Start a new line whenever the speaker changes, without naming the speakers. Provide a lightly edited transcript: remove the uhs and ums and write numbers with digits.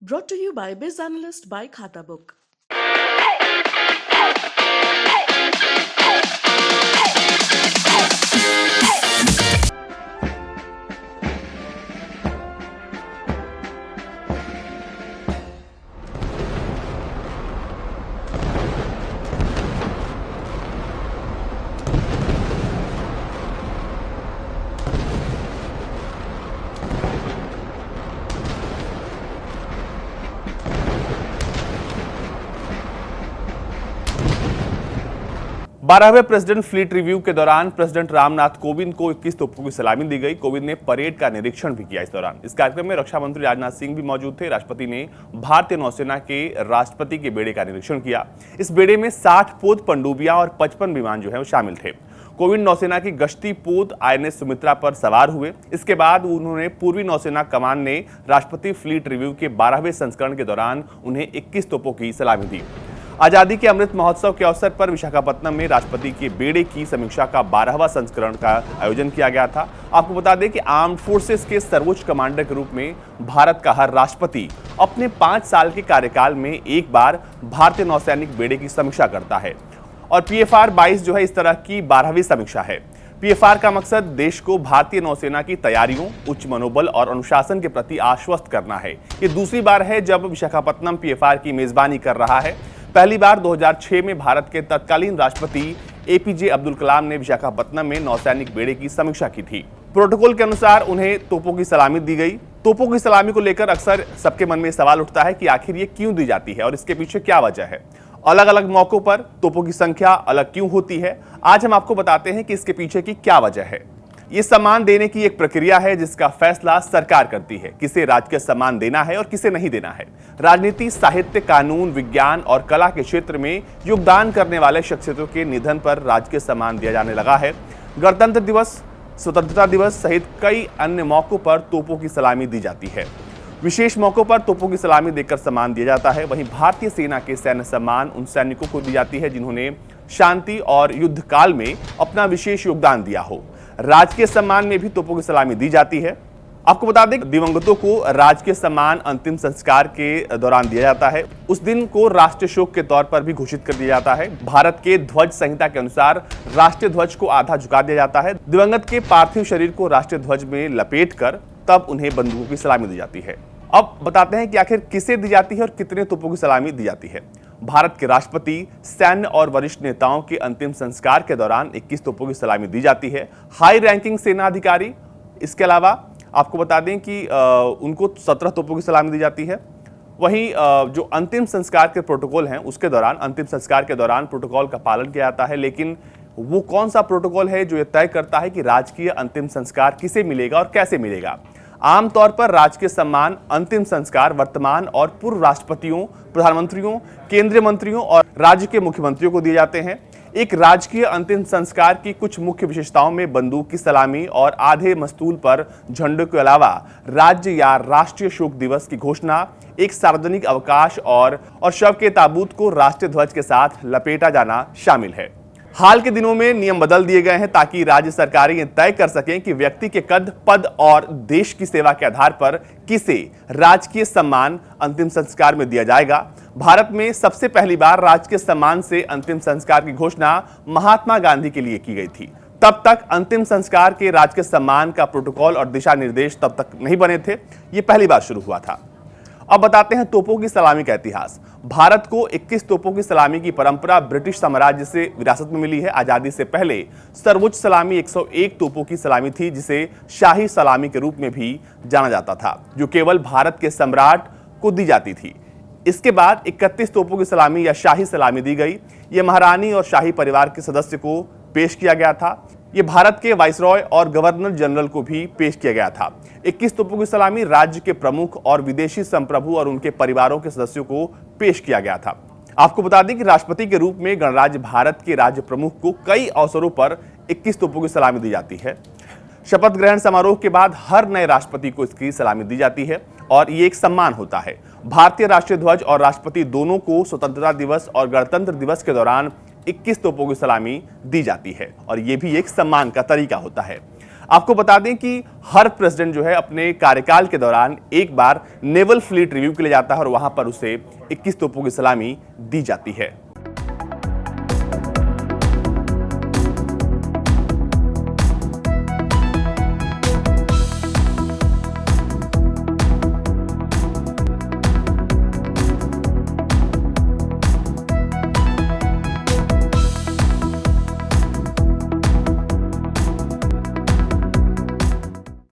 Brought to you by Biz Analyst by Khata Book.
बारहवें president fleet review के दौरान president Ramnath Kovind को 21 तोपों की सलामी दी गई। कोविंद ने परेड का निरीक्षण भी किया। इस दौरान इस कार्यक्रम में रक्षा मंत्री राजनाथ सिंह भी मौजूद थे। राष्ट्रपति ने भारतीय नौसेना के राष्ट्रपति के बेड़े का निरीक्षण किया। इस बेड़े में 60 पोत पनडुब्बियां और 55 विमान जो है वो शामिल थे। कोविंद नौसेना की गश्ती पोत INS सुमित्रा पर सवार हुए। इसके बाद उन्होंने पूर्वी नौसेना कमान ने राष्ट्रपति फ्लीट रिव्यू के 12वें संस्करण के दौरान उन्हें 21 तोपों की सलामी दी। आजादी के अमृत महोत्सव के अवसर पर विशाखापत्तनम में राष्ट्रपति के बेड़े की समीक्षा का 12वां संस्करण का आयोजन किया गया था। आपको बता दें कि आर्म्ड फोर्सेस के सर्वोच्च कमांडर के रूप में भारत का हर राष्ट्रपति अपने 5 साल के कार्यकाल में एक बार भारतीय नौसैनिक बेड़े की समीक्षा करता है और PFR 22 जो है इस तरह की 12वीं समीक्षा है। PFR का मकसद देश को भारतीय नौसेना की तैयारियों, उच्च मनोबल और अनुशासन के प्रति आश्वस्त करना है। ये दूसरी बार है जब विशाखापत्तनम PFR की मेजबानी कर रहा है। पहली बार 2006 में भारत के तत्कालीन राष्ट्रपति APJ अब्दुल कलाम ने विशाखापत्तनम में नौसैनिक बेड़े की समीक्षा की थी। प्रोटोकॉल के अनुसार उन्हें तोपों की सलामी दी गई। तोपों की सलामी को लेकर अक्सर सबके मन में सवाल उठता है कि आखिर ये क्यों दी जाती है और इसके पीछे क्या वजह है। अलग अलग मौकों पर तोपों की संख्या अलग क्यों होती है, आज हम आपको बताते हैं कि इसके पीछे की क्या वजह है। ये सम्मान देने की एक प्रक्रिया है जिसका फैसला सरकार करती है, किसे राजकीय सम्मान देना है और किसे नहीं देना है। राजनीति, साहित्य, कानून, विज्ञान और कला के क्षेत्र में योगदान करने वाले शख्सियतों के निधन पर राजकीय सम्मान दिया जाने लगा है। गणतंत्र दिवस, स्वतंत्रता दिवस सहित कई अन्य मौकों पर तोपों की सलामी दी जाती है। विशेष मौकों पर तोपों की सलामी देकर सम्मान दिया जाता है। वहीं भारतीय सेना के सैन्य सम्मान उन सैनिकों को दी जाती है जिन्होंने शांति और युद्ध काल में अपना विशेष योगदान दिया हो। राजकीय सम्मान में भी तोपों की सलामी दी जाती है। आपको बता दें दिवंगतों को राजकीय सम्मान अंतिम संस्कार के दौरान दिया जाता है। उस दिन को राष्ट्रीय शोक के तौर पर भी घोषित कर दिया जाता है। भारत के ध्वज संहिता के अनुसार राष्ट्रीय ध्वज को आधा झुका दिया जाता है। दिवंगत के पार्थिव शरीर को राष्ट्रीय ध्वज में लपेटकर तब उन्हें बंदूकों की सलामी दी जाती है। अब बताते हैं कि आखिर किसे दी जाती है और कितने तोपों की सलामी दी जाती है। भारत के राष्ट्रपति, सैन्य और वरिष्ठ नेताओं के अंतिम संस्कार के दौरान 21 तोपों की सलामी दी जाती है। हाई रैंकिंग सेना अधिकारी, इसके अलावा आपको बता दें कि उनको 17 तोपों की सलामी दी जाती है। वहीं जो अंतिम संस्कार के प्रोटोकॉल हैं उसके दौरान, अंतिम संस्कार के दौरान प्रोटोकॉल का पालन किया जाता है। लेकिन वो कौन सा प्रोटोकॉल है जो ये तय करता है कि राजकीय अंतिम संस्कार किसे मिलेगा और कैसे मिलेगा। आमतौर पर राजकीय सम्मान अंतिम संस्कार वर्तमान और पूर्व राष्ट्रपतियों, प्रधानमंत्रियों, केंद्रीय मंत्रियों और राज्य के मुख्यमंत्रियों को दिए जाते हैं। एक राजकीय अंतिम संस्कार की कुछ मुख्य विशेषताओं में बंदूक की सलामी और आधे मस्तूल पर झंडों के अलावा राज्य या राष्ट्रीय शोक दिवस की घोषणा, एक सार्वजनिक अवकाश और शव के ताबूत को राष्ट्रीय ध्वज के साथ लपेटा जाना शामिल है। हाल के दिनों में नियम बदल दिए गए हैं ताकि राज्य सरकारें यह तय कर सकें कि व्यक्ति के कद, पद और देश की सेवा के आधार पर किसे राजकीय सम्मान अंतिम संस्कार में दिया जाएगा। भारत में सबसे पहली बार राजकीय सम्मान से अंतिम संस्कार की घोषणा महात्मा गांधी के लिए की गई थी। तब तक अंतिम संस्कार के राजकीय सम्मान का प्रोटोकॉल और दिशा निर्देश तब तक नहीं बने थे। ये पहली बार शुरू हुआ था। अब बताते हैं तोपों की सलामी का इतिहास। भारत को 21 तोपों की सलामी की परंपरा ब्रिटिश साम्राज्य से विरासत में मिली है। आजादी से पहले सर्वोच्च सलामी 101 तोपों की सलामी थी, जिसे शाही सलामी के रूप में भी जाना जाता था, जो केवल भारत के सम्राट को दी जाती थी। इसके बाद 31 तोपों की सलामी या शाही सलामी दी गई। यह महारानी और शाही परिवार के सदस्य को पेश किया गया था। ये भारत के वाइसरॉय और गवर्नर जनरल को भी पेश किया गया था। 21 तोपों की सलामी राज्य के प्रमुख और विदेशी संप्रभु और उनके परिवारों के सदस्यों को पेश किया गया था। आपको बता दें कि राष्ट्रपति के रूप में गणराज्य भारत के राज्य प्रमुख को कई अवसरों पर 21 तोपों की सलामी दी जाती है। शपथ ग्रहण समारोह के बाद हर नए राष्ट्रपति को इसकी सलामी दी जाती है और ये एक सम्मान होता है। भारतीय राष्ट्रीय ध्वज और राष्ट्रपति दोनों को स्वतंत्रता दिवस और गणतंत्र दिवस के दौरान 21 तोपों की सलामी दी जाती है और यह भी एक सम्मान का तरीका होता है। आपको बता दें कि हर प्रेसिडेंट जो है अपने कार्यकाल के दौरान एक बार नेवल फ्लीट रिव्यू के लिए जाता है और वहां पर उसे 21 तोपों की सलामी दी जाती है।